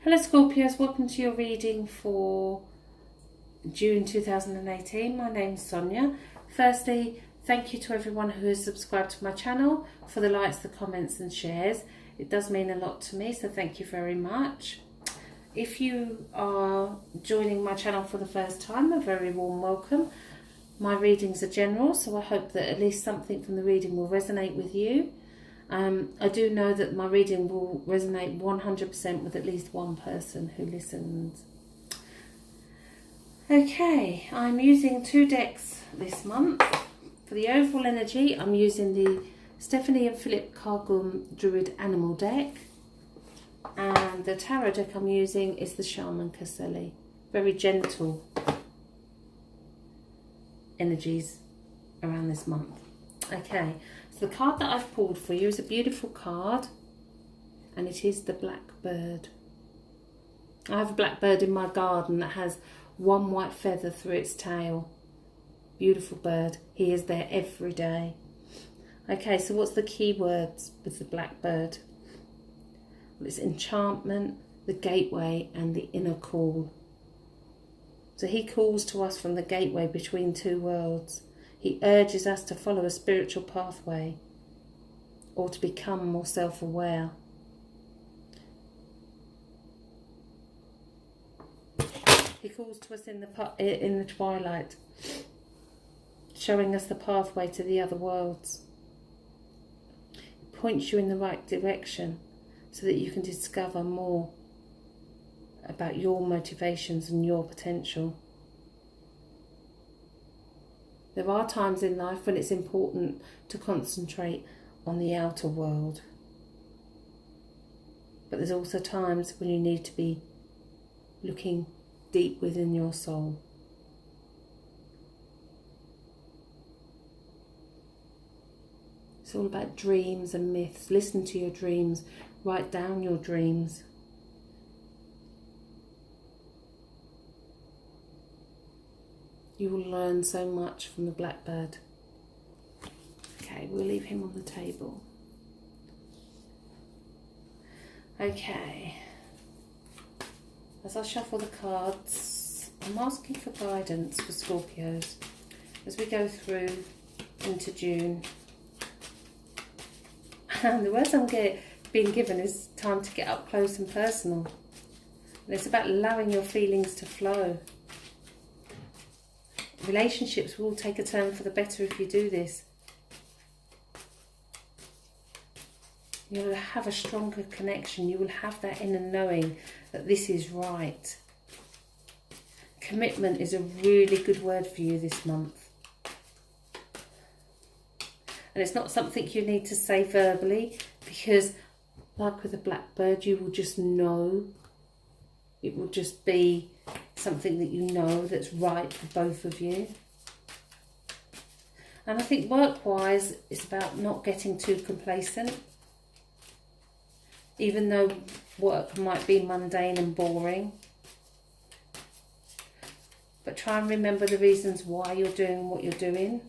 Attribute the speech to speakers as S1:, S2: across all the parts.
S1: Hello Scorpios, welcome to your reading for June 2018. My name's Sonia. Firstly, thank you to everyone who has subscribed to my channel, for the likes, the comments and shares. It does mean a lot to me, so thank you very much. If you are joining my channel for the first time, a very warm welcome. My readings are general, so I hope that at least something from the reading will resonate with you. I do know that my reading will resonate 100% with at least one person who listens. Okay, I'm using 2 decks this month. For the overall energy, I'm using the Stephanie and Philip Cargum Druid Animal deck. And the tarot deck I'm using is the Shaman Caselli. Very gentle energies around this month. Okay, so the card that I've pulled for you is a beautiful card, and it is the Blackbird. I have a blackbird in my garden that has one white feather through its tail. Beautiful bird. He is there every day. Okay, so what's the key words with the blackbird? Well, it's enchantment, the gateway, and the inner call. So he calls to us from the gateway between two worlds. He urges us to follow a spiritual pathway or to become more self-aware. He calls to us in the twilight, showing us the pathway to the other worlds. He points you in the right direction so that you can discover more about your motivations and your potential. There are times in life when it's important to concentrate on the outer world. But there's also times when you need to be looking deep within your soul. It's all about dreams and myths. Listen to your dreams. Write down your dreams. You will learn so much from the blackbird. Okay, we'll leave him on the table. Okay. As I shuffle the cards, I'm asking for guidance for Scorpios as we go through into June. And the words I'm being given is time to get up close and personal. And it's about allowing your feelings to flow. Relationships will take a turn for the better if you do this. You will have a stronger connection. You will have that inner knowing that this is right. Commitment is a really good word for you this month. And it's not something you need to say verbally, because like with a blackbird, you will just know. It will just be something that you know that's right for both of you. And I think work-wise, it's about not getting too complacent. Even though work might be mundane and boring. But try and remember the reasons why you're doing what you're doing.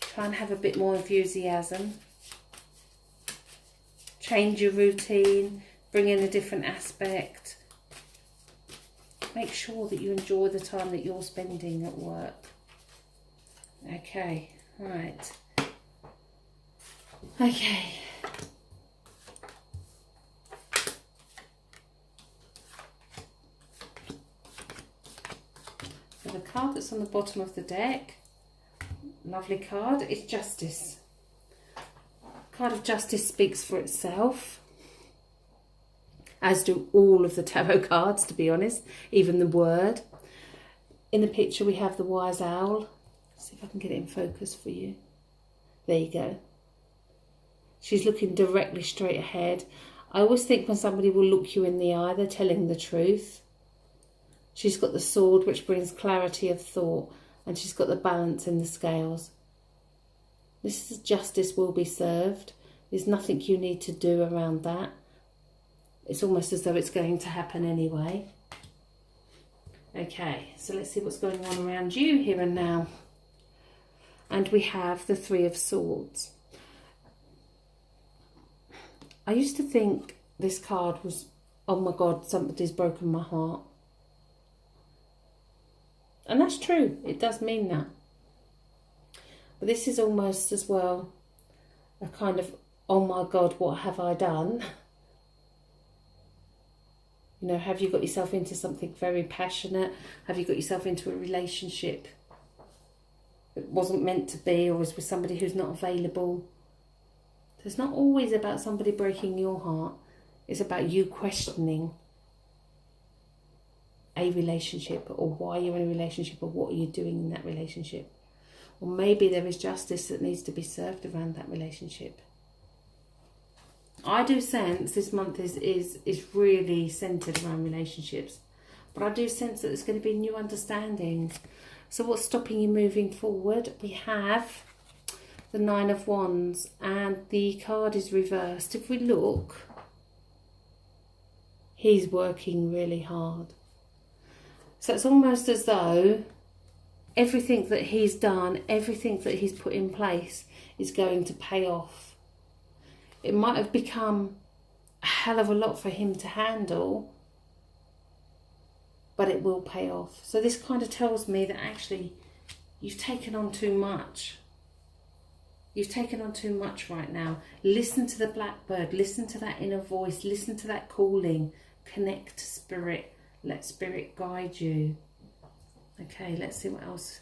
S1: Try and have a bit more enthusiasm. Change your routine. Bring in a different aspect. Make sure that you enjoy the time that you're spending at work. Okay, right. Okay. So the card that's on the bottom of the deck, lovely card, is Justice. Card of Justice speaks for itself. As do all of the tarot cards, to be honest, even the word. In the picture we have the wise owl. Let's see if I can get it in focus for you. There you go. She's looking directly straight ahead. I always think when somebody will look you in the eye, they're telling the truth. She's got the sword, which brings clarity of thought, and she's got the balance in the scales. This is justice will be served. There's nothing you need to do around that. It's almost as though it's going to happen anyway. Okay, so let's see what's going on around you here and now. And we have the Three of Swords. I used to think this card was oh my God, somebody's broken my heart. And that's true. It does mean that. But this is almost as well a kind of, oh my God, what have I done? You know, have you got yourself into something very passionate? Have you got yourself into a relationship that wasn't meant to be, or was with somebody who's not available? So it's not always about somebody breaking your heart. It's about you questioning a relationship, or why you're in a relationship, or what are you doing in that relationship. Or maybe there is justice that needs to be served around that relationship. I do sense this month is really centred around relationships. But I do sense that there's going to be new understandings. So what's stopping you moving forward? We have the Nine of Wands, and the card is reversed. If we look, he's working really hard. So it's almost as though everything that he's done, everything that he's put in place is going to pay off. It might have become a hell of a lot for him to handle, but it will pay off. So this kind of tells me that actually you've taken on too much. You've taken on too much right now. Listen to the blackbird. Listen to that inner voice. Listen to that calling. Connect to spirit. Let spirit guide you. Okay, let's see what else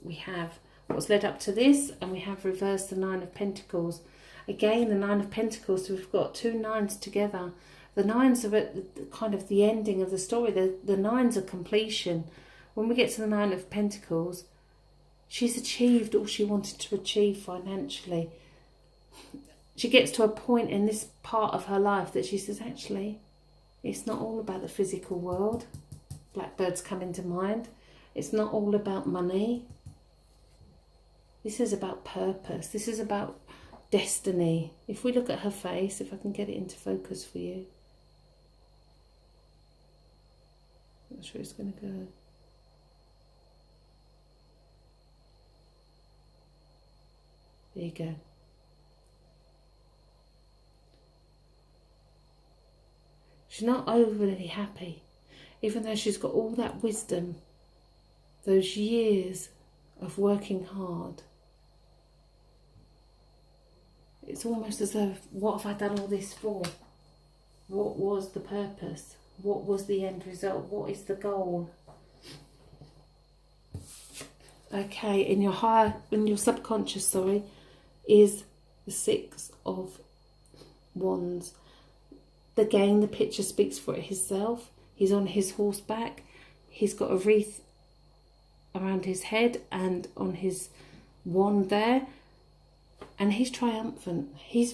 S1: we have. What's led up to this, and we have reversed the Nine of Pentacles. Again, the Nine of Pentacles, so we've got two nines together. The nines are at kind of the ending of the story. The nines are completion. When we get to the Nine of Pentacles, she's achieved all she wanted to achieve financially. She gets to a point in this part of her life that she says, actually, it's not all about the physical world. Blackbirds come into mind. It's not all about money. This is about purpose. This is about destiny. If we look at her face, if I can get it into focus for you. I'm not sure it's going to go. There you go. She's not overly happy, even though she's got all that wisdom, those years of working hard. It's almost as though, what have I done all this for? What was the purpose? What was the end result? What is the goal? Okay, in your subconscious, is the Six of Wands. Again, the picture speaks for itself. He's on his horseback. He's got a wreath around his head and on his wand there. And he's triumphant. He's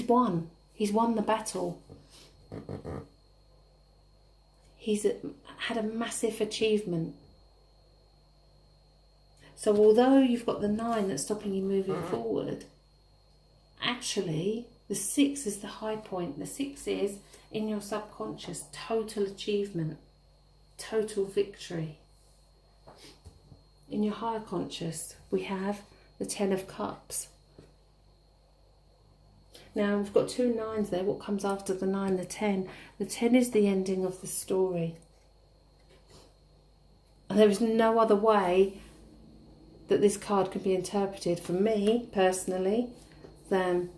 S1: won. He's won the battle. He's had a massive achievement. So although you've got the 9 that's stopping you moving forward, actually the 6 is the high point. The 6 is, in your subconscious, total achievement, total victory. In your higher conscious, we have the 10 of Cups. Now we've got 2 9s there. What comes after the 9? The 10. The 10 is the ending of the story. And there is no other way that this card can be interpreted, for me personally, than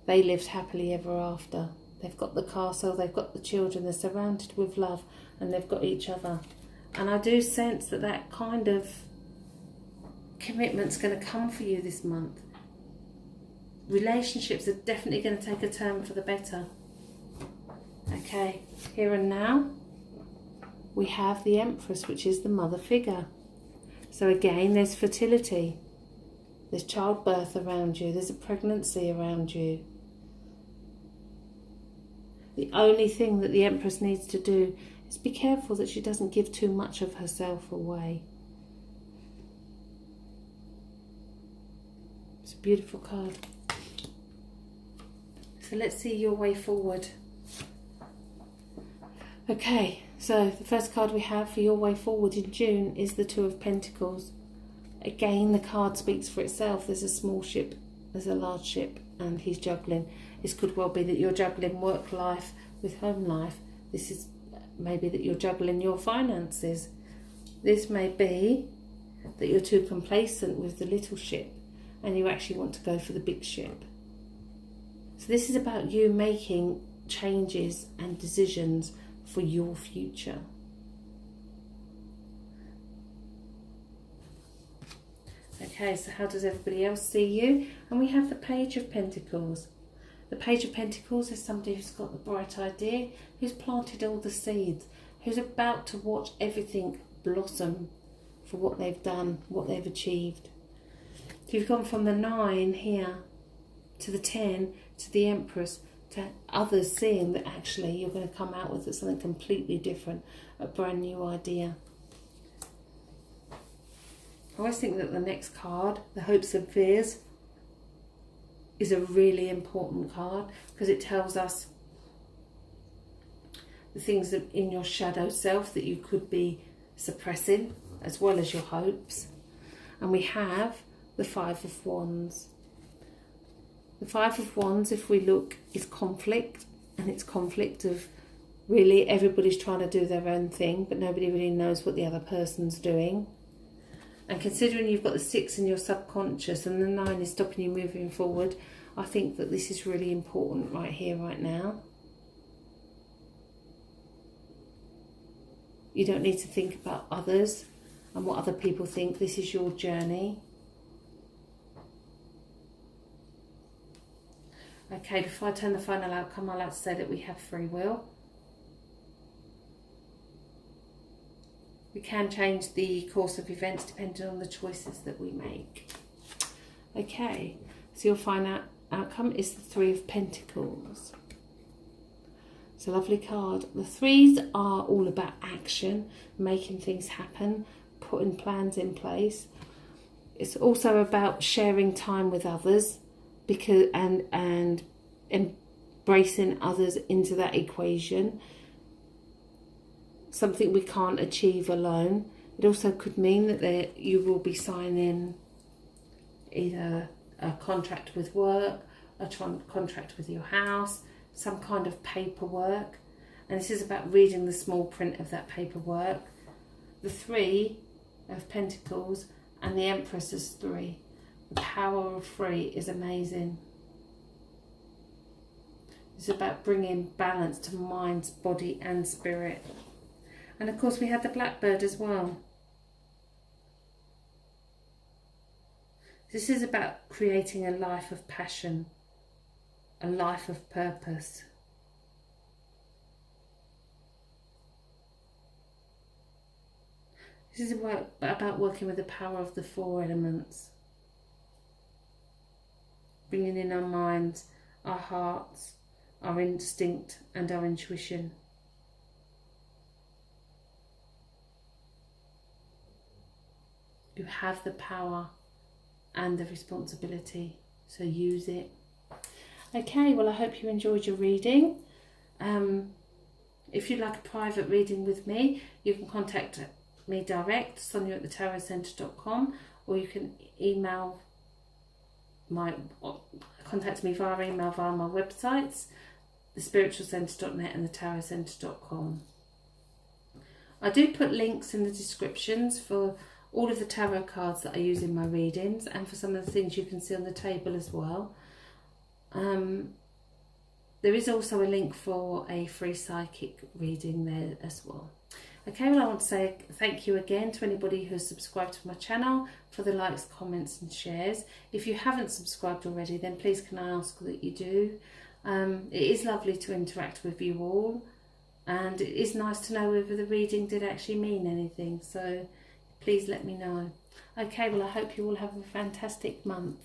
S1: they lived happily ever after. They've got the castle, they've got the children, they're surrounded with love, and they've got each other. And I do sense that that kind of commitment's going to come for you this month. Relationships are definitely going to take a turn for the better. Okay, here and now, we have the Empress, which is the mother figure. So again, there's fertility. There's childbirth around you. There's a pregnancy around you. The only thing that the Empress needs to do is be careful that she doesn't give too much of herself away. It's a beautiful card. So let's see your way forward. Okay, so the first card we have for your way forward in June is the Two of Pentacles. Again, the card speaks for itself. There's a small ship, there's a large ship. and he's juggling. This could well be that you're juggling work life with home life. This is maybe that you're juggling your finances. This may be that you're too complacent with the little ship and you actually want to go for the big ship. So this is about you making changes and decisions for your future. Okay, so how does everybody else see you? And we have the Page of Pentacles. The Page of Pentacles is somebody who's got the bright idea, who's planted all the seeds, who's about to watch everything blossom for what they've done, what they've achieved. So you've gone from the 9 here to the 10 to the Empress, to others seeing that actually you're going to come out with something completely different, a brand new idea. I always think that the next card, the Hopes and Fears, is a really important card because it tells us the things that in your shadow self that you could be suppressing, as well as your hopes. And we have the Five of Wands. The Five of Wands, if we look, is conflict, and it's conflict of really everybody's trying to do their own thing, but nobody really knows what the other person's doing. And considering you've got the 6 in your subconscious and the 9 is stopping you moving forward, I think that this is really important right here, right now. You don't need to think about others and what other people think. This is your journey. Okay, before I turn the final outcome, I'd like to say that we have free will. We can change the course of events depending on the choices that we make. Okay, so your final outcome is the Three of Pentacles. It's a lovely card. The threes are all about action, making things happen, putting plans in place. It's also about sharing time with others, because and embracing others into that equation. Something we can't achieve alone. It also could mean that you will be signing either a contract with work, a contract with your house, some kind of paperwork. And this is about reading the small print of that paperwork. The Three of Pentacles and the Empress is 3. The power of 3 is amazing. It's about bringing balance to mind, body and spirit. And of course we had the Blackbird as well. This is about creating a life of passion, a life of purpose. This is about working with the power of the 4 elements. Bringing in our minds, our hearts, our instinct and our intuition. You have the power and the responsibility, so use it. Okay, well I hope you enjoyed your reading. If you'd like a private reading with me, you can contact me direct, Sonia@thetarotcentre.com, or you can contact me via email via my websites, thespiritualcentre.net and thetarotcentre.com. I do put links in the descriptions for all of the tarot cards that I use in my readings, and for some of the things you can see on the table as well. There is also a link for a free psychic reading there as well. Okay, well I want to say thank you again to anybody who has subscribed to my channel, for the likes, comments and shares. If you haven't subscribed already, then please can I ask that you do. It is lovely to interact with you all, and it is nice to know whether the reading did actually mean anything, so please let me know. Okay, well I hope you all have a fantastic month.